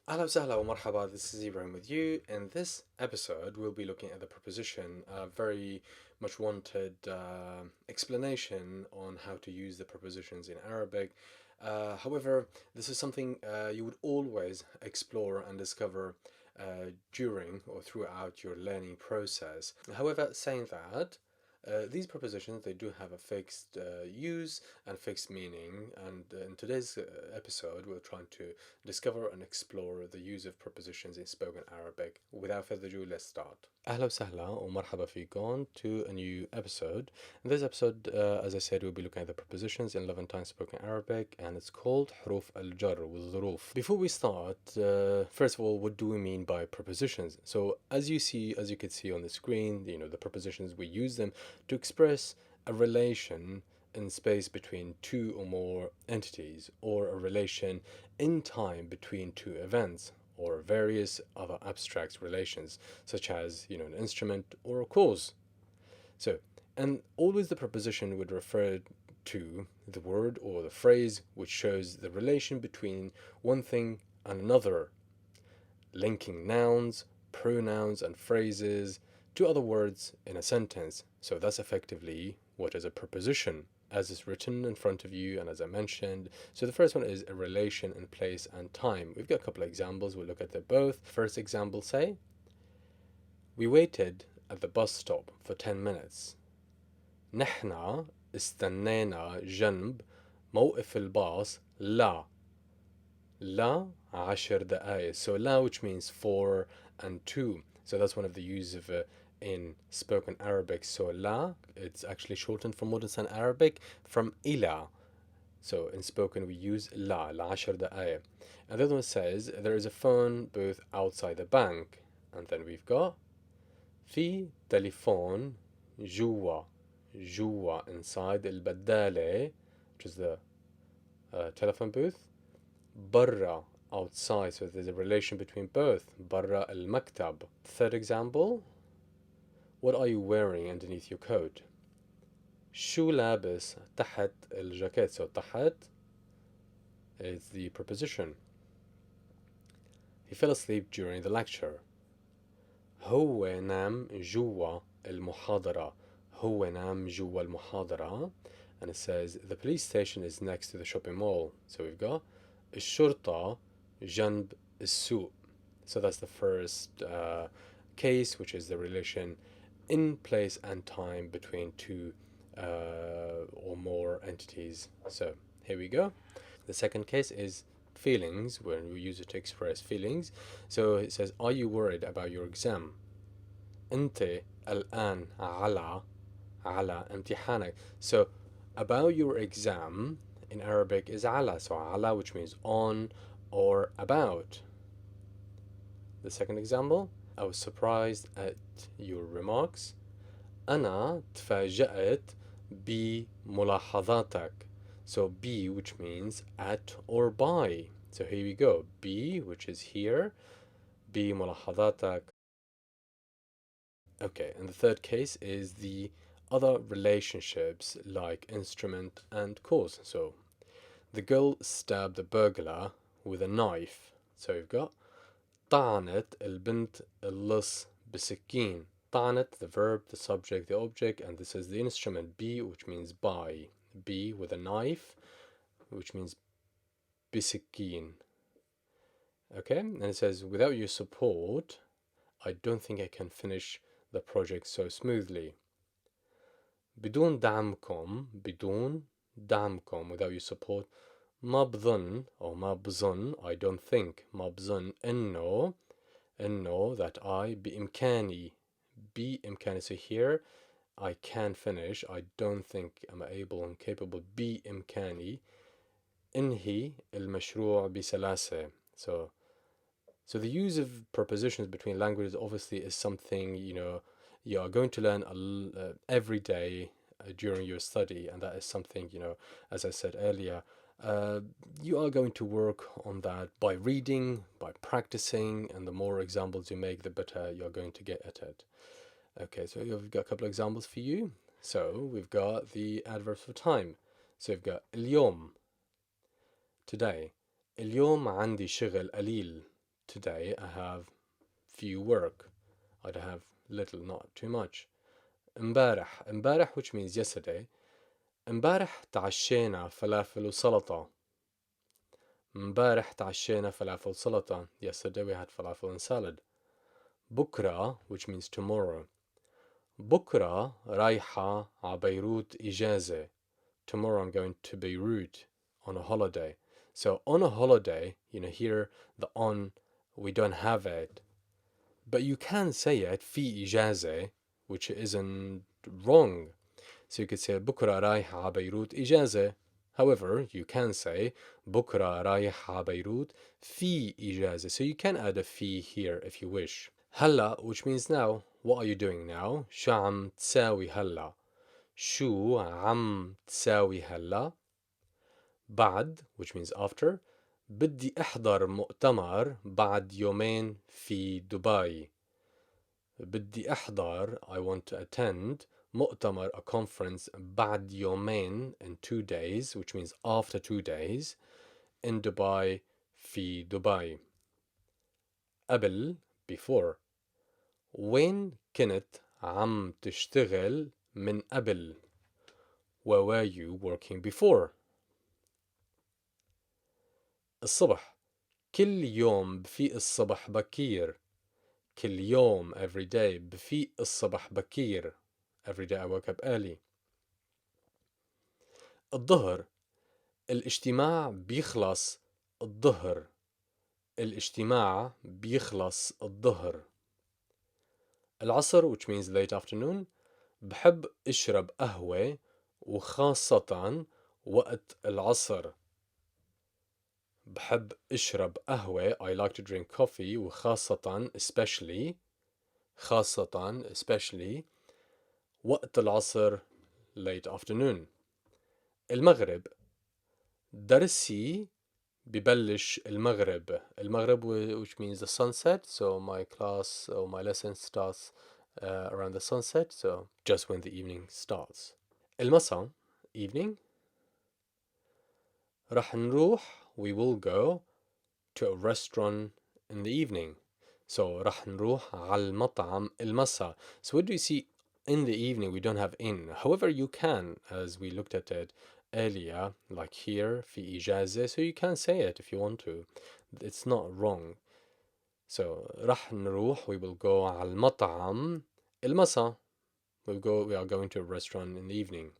Ahlan wa marhaba, this is Ibrahim with you. In this episode, we'll be looking at the preposition, a very much wanted explanation on how to use the prepositions in Arabic. However, this is something you would always explore and discover during or throughout your learning process. However, saying that, these prepositions they do have a fixed use and fixed meaning, and in today's episode we're trying to discover and explore the use of prepositions in spoken Arabic. Without further ado, let's start. أهلا وسهلا ومرحبا فيكم to a new episode. In this episode, as I said, we'll be looking at the prepositions in Levantine Spoken Arabic, and it's called حروف الجر والظروف. Before we start, first of all, what do we mean by prepositions? So, as you can see on the screen, the prepositions, we use them to express a relation in space between two or more entities, or a relation in time between two events, or various other abstract relations, such as an instrument or a cause. So, and always the preposition would refer to the word or the phrase which shows the relation between one thing and another, linking nouns, pronouns, and phrases to other words in a sentence. So that's effectively what is a preposition, as is written in front of you and as I mentioned. So the first one is a relation in place and time. We've got a couple of examples. We'll look at them both. First example, say, we waited at the bus stop for 10 minutes. نحنا استنينا جنب موقف الباص لا 10 دقايق. So la, which means 4 and 2. So that's one of the uses of in spoken Arabic. So la, it's actually shortened from modern standard Arabic from ila. So in spoken we use la 10 دقايق. And the other one says there is a phone booth outside the bank. And then we've got في تليفون جوا inside البدالة, which is the telephone booth. برا outside, so there's a relation between both. برا المكتب. Third example, what are you wearing underneath your coat? شو لابس تحت الجاكيت. So تحت is the preposition. He fell asleep during the lecture. هو نام جوا المحاضرة. هو نام جوا المحاضرة. And it says the police station is next to the shopping mall. So we've got الشرطة جنب السوق. So that's the first case, which is the relation in place and time between two or more entities. So here we go. The second case is feelings, when we use it to express feelings. So it says, are you worried about your exam? أنت الآن على امتحانك. So about your exam in Arabic is ala. So ala, which means on or about. The second example, I was surprised at your remarks. أنا تفاجأت بملاحظاتك. So be, which means at or by. So here we go. Be, which is here. بملاحظاتك. Okay, and the third case is the other relationships like instrument and cause. So the girl stabbed the burglar with a knife. So we've got طعنت البنت اللص بسكين. طعنت, the verb, the subject, the object, and this is the instrument be, which means by. Be with a knife, which means بسكين. Okay, and it says, without your support, I don't think I can finish the project so smoothly. بدون دعمكم, without your support. ما بظن or ما بظن, I don't think. ما بظن إنه that I بإمكاني. So here I can finish. I don't think I'm able and capable. بإمكاني إنهي المشروع بسلاسة. So the use of prepositions between languages obviously is something you are going to learn every day during your study, and that is something as I said earlier, you are going to work on that by reading, by practicing, and the more examples you make, the better you're going to get at it. Okay, so we've got a couple of examples for you. So we've got the adverbs for time. So we've got اليوم, today. اليوم عندي شغل قليل. today I have few work. I have little, not too much. امبارح, which means yesterday. امبارح تعشينا فلافل وسلطة. امبارح تعشينا فلافل وسلطة. Yesterday we had falafel and salad. بكرة, which means tomorrow. بكرة رايحة ع بيروت إجازة. Tomorrow I'm going to Beirut on a holiday. So on a holiday, here the on, we don't have it. But you can say it في إجازة, which isn't wrong. So you could say بكرة رايحة ع بيروت إجازة. However, you can say بكرة رايحة ع بيروت في إجازة. So you can add a في here if you wish. هلا, which means now. What are you doing now? شو عم تساوي هلا? شو عم تساوي هلا؟ بعد, which means after. بدي أحضر مؤتمر بعد يومين في دبي. بدي أحضر, I want to attend, مؤتمر, a conference, بعد يومين, in 2 days, which means after 2 days, in Dubai, في دبي. قبل, before. وين كنت عم تشتغل من قبل? Where were you working before? الصبح. كل يوم بفيق الصبح بكير. كل يوم, every day, بفيق الصبح بكير. Every day I wake up early. الظهر. الاجتماع بيخلص الظهر. الاجتماع بيخلص الظهر. العصر, which means late afternoon. بحب اشرب قهوة وخاصة وقت العصر. بحب اشرب قهوة, I like to drink coffee, وخاصة, especially وقت العصر, late afternoon. المغرب. درسي ببلش المغرب, which means the sunset. So my class or my lesson starts around the sunset, so just when the evening starts. المساء, evening. رح نروح, we will go to a restaurant in the evening. So رح نروح على المطعم المساء. So what do you see? In the evening we don't have in. However, you can, as we looked at it earlier, like here, في إجازة, so you can say it if you want to. It's not wrong. So رح نروح, we will go على المطعم المساء. We are going to a restaurant in the evening.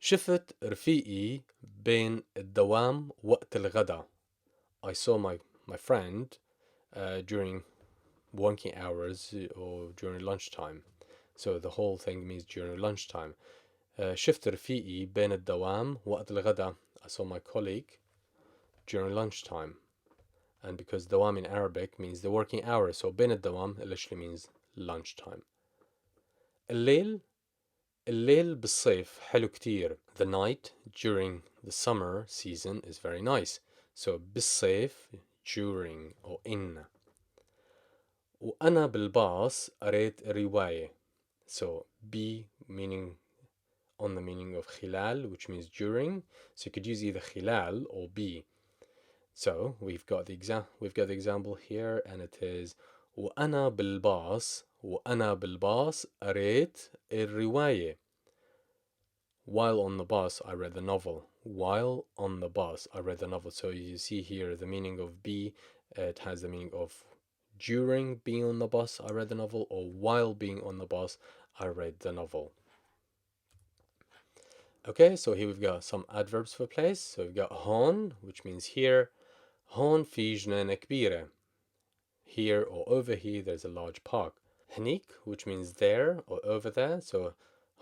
شفت رفيقي بين الدوام وقت الغداء. I saw my friend during working hours or during lunchtime. So the whole thing means during lunchtime. شفت رفيقي بين الدوام وقت الغداء. I saw my colleague during lunchtime. And because دوام in Arabic means the working hours, so بين الدوام literally means lunchtime. الليل بالصيف حلو كتير. The night during the summer season is very nice. So بالصيف, during or in. وأنا بالباص قريت رواية. So be meaning on the meaning of خلال, which means during. So you could use either خلال or be. So we've got the example here, and it is وأنا بالباص قريت الرواية. While on the bus, I read the novel. While on the bus, I read the novel. So you see here the meaning of be. It has the meaning of during being on the bus, I read the novel, or while being on the bus, I read the novel. Okay, so here we've got some adverbs for place. So we've got هون, which means here. هون في جنينة كبيرة. Here or over here, there's a large park. هنيك, which means there or over there. So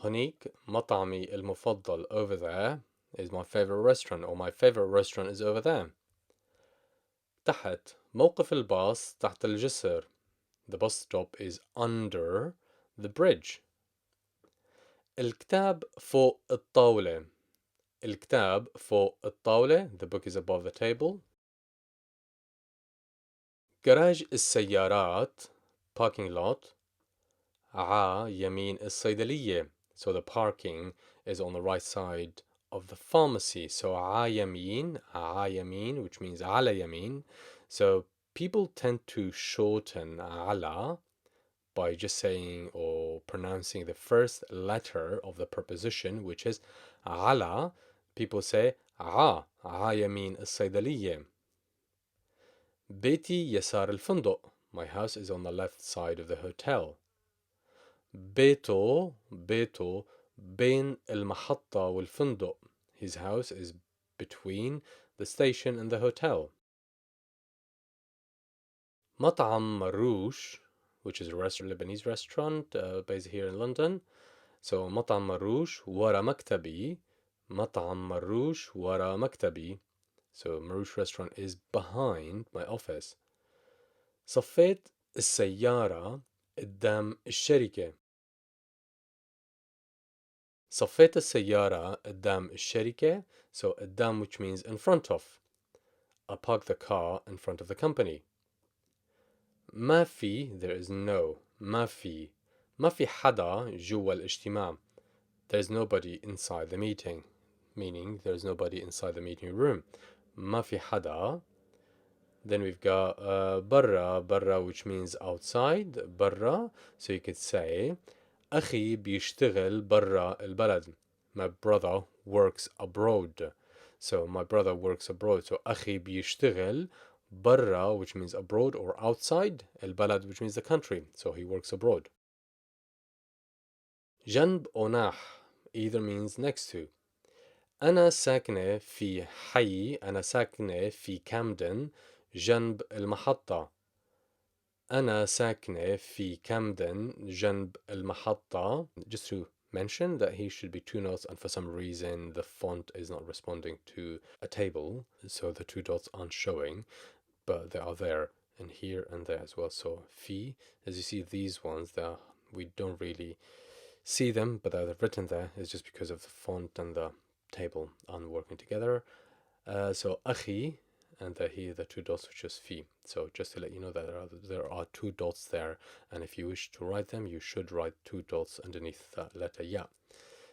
هنيك مطعمي المفضل, over there is my favorite restaurant, or my favorite restaurant is over there. تحت موقف الباص تحت الجسر. The bus stop is under the bridge. الكتاب فوق الطاولة. الكتاب فوق الطاولة. The book is above the table. جراج السيارات, parking lot, ع يمين الصيدلية. So the parking is on the right side of the pharmacy. So ayamin, which means ala yamin. So people tend to shorten ala by just saying or pronouncing the first letter of the preposition, which is ala. People say yamin الصيدلية. بيتي يسار الفندق. My house is on the left side of the hotel. بيته بين المحطة والفندق. His house is between the station and the hotel. مطعم مروش, which is a Lebanese restaurant based here in London. So مطعم مروش ورا مكتبي. مطعم مروش ورا مكتبي. So Marouche restaurant is behind my office. صفيت السيارة قدام الشركة. صفيت السيارة قدام الشركة. So قدام, which means in front of. I parked the car in front of the company. ما في, there is no. ما في حدا جوا الاجتماع. There's nobody inside the meeting, meaning there's nobody inside the meeting room. ما في حدا. Then we've got برا, which means outside. برا, so you could say أخي بيشتغل برا البلد. My brother works abroad. So my brother works abroad. So أخي بيشتغل برا, which means abroad or outside. البلد, which means the country. So he works abroad. جنب أو either means next to. أنا ساكنة في حي. أنا ساكنة في كامدن جنب المحطة. أنا ساكنة في كامدن جنب المحطة. Just to mention that he should be two notes, and for some reason the font is not responding to a table, so the two dots aren't showing, but they are there and here and there as well. So fi, as you see, these ones there, we don't really see them, but they're written there. It's just because of the font and the table aren't working together. So akhi, and here the two dots, which is fi. So just to let you know that there are two dots there, and if you wish to write them, you should write two dots underneath that letter ya.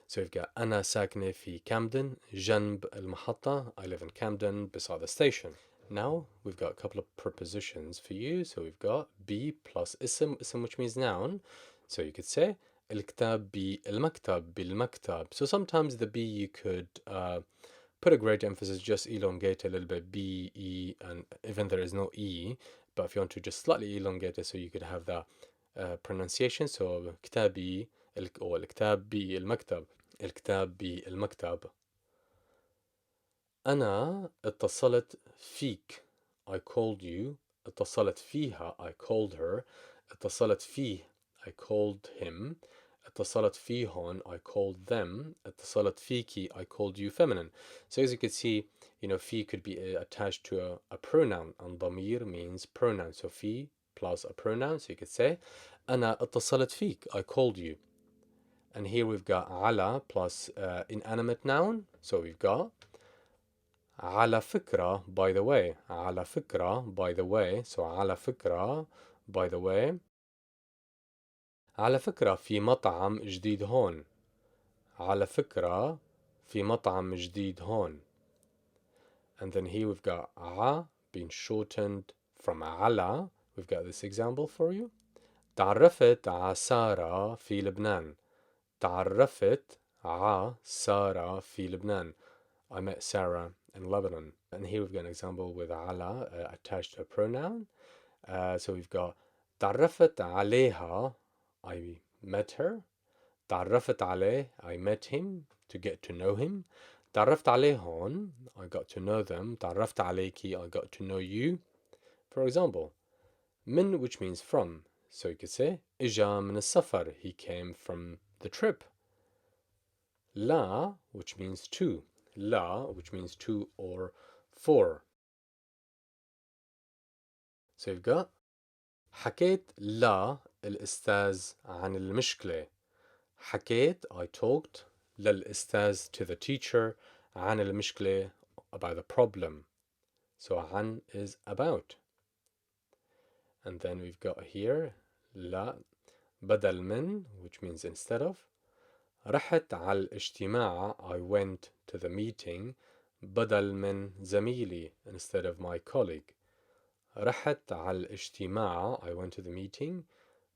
So we've got أنا ساكنة في كامدن جنب المحطة. I live in Camden beside the station. Now we've got a couple of prepositions for you. So we've got be plus ism, which means noun. So you could say الكتاب بالمكتب بالمكتب. So sometimes the be you could put a great emphasis, just elongate a little bit, B, E, and even there is no E, but if you want to just slightly elongate it so you could have that pronunciation. So كتابي or الكتاب بالمكتب. الكتاب بالمكتب. أنا اتصلت فيك. I called you. اتصلت فيها. I called her. اتصلت فيه. I called him. اتصلت فيهن. I called them. اتصلت فيكي. I called you feminine. So as you can see, في could be attached to a pronoun, and ضمير means pronoun. So في plus a pronoun. So you could say أنا اتصلت فيك. I called you. And here we've got على plus inanimate noun. So we've got على فكرة, by the way. على فكرة, by the way. So على فكرة, by the way. على فكرة في مطعم جديد هون. على فكرة في مطعم جديد هون. And then here we've got being shortened from على. We've got this example for you. تعرفت على سارة في لبنان. تعرفت على سارة في لبنان. I met Sarah in Lebanon. And here we've got an example with على attached to a pronoun. So we've got تعرفت عليها. I met her. تعرفت عليه. I met him, to get to know him. تعرفت عليهن. I got to know them. تعرفت عليكي. I got to know you. For example, من, which means from. So you could say إجا من السفر. He came from the trip. لا, which means to. لا, which means to or for. So you've got حكيت لا الأستاذ عن المشكلة. حكيت, I talked, للأستاذ, to the teacher, عن المشكلة, about the problem. So عن is about. And then we've got here لا بدل من, which means instead of. رحت على الاجتماع. I went to the meeting بدل من زميلي instead of my colleague. رحت على الاجتماع. I went to the meeting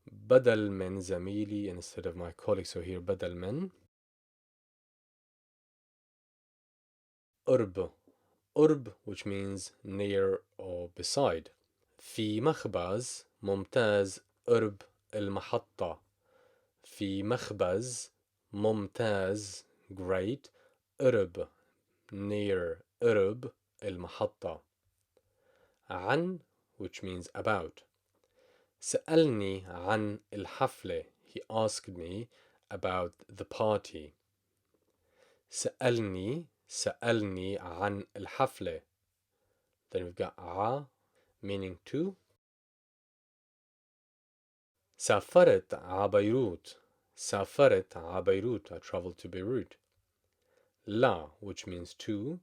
بدل من زميلي instead of my colleague. So here بدل من. قرب. قرب which means near or beside. في مخبز ممتاز قرب المحطة. في مخبز ممتاز great قرب near قرب المحطة. عن which means about. سألني عن الحفلة. He asked me about the party. سألني عن الحفلة. Then we've got ع meaning to. سافرت ع بيروت. سافرت ع بيروت. I traveled to Beirut. لا which means to.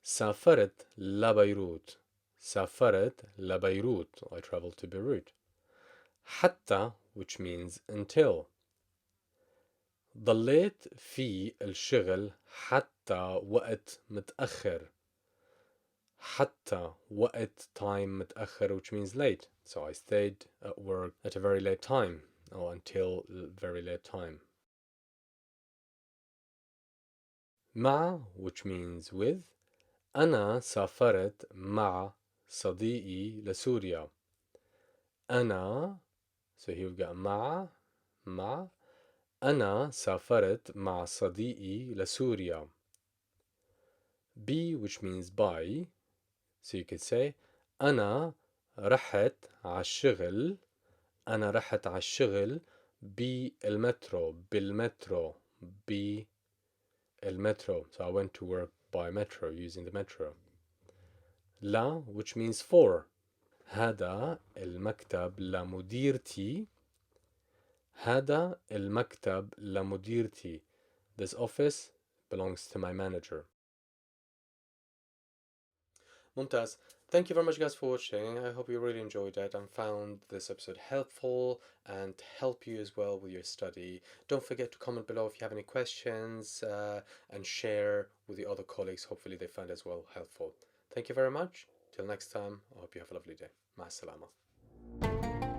سافرت لبيروت. سافرت لبيروت. I traveled to Beirut. حتى which means until. ضليت في الشغل حتى وقت متأخر. حتى وقت time متأخر which means late. So I stayed at work at a very late time or until a very late time. مع which means with. أنا سافرت مع صديقي لسوريا. أنا so here we've got مع أنا سافرت مع صديقي لسوريا. be which means by. So you could say أنا رحت عالشغل. أنا رحت عالشغل بالمترو. بالمترو. بالمترو. So I went to work by metro using the metro. لا which means for. هذا المكتب لمديرتي. هذا المكتب لمديرتي. This office belongs to my manager. ممتاز. Thank you very much guys for watching. I hope you really enjoyed it and found this episode helpful and help you as well with your study. Don't forget to comment below if you have any questions and share with the other colleagues. Hopefully they find as well helpful. Thank you very much. Till next time, I hope you have a lovely day. مع السلامة.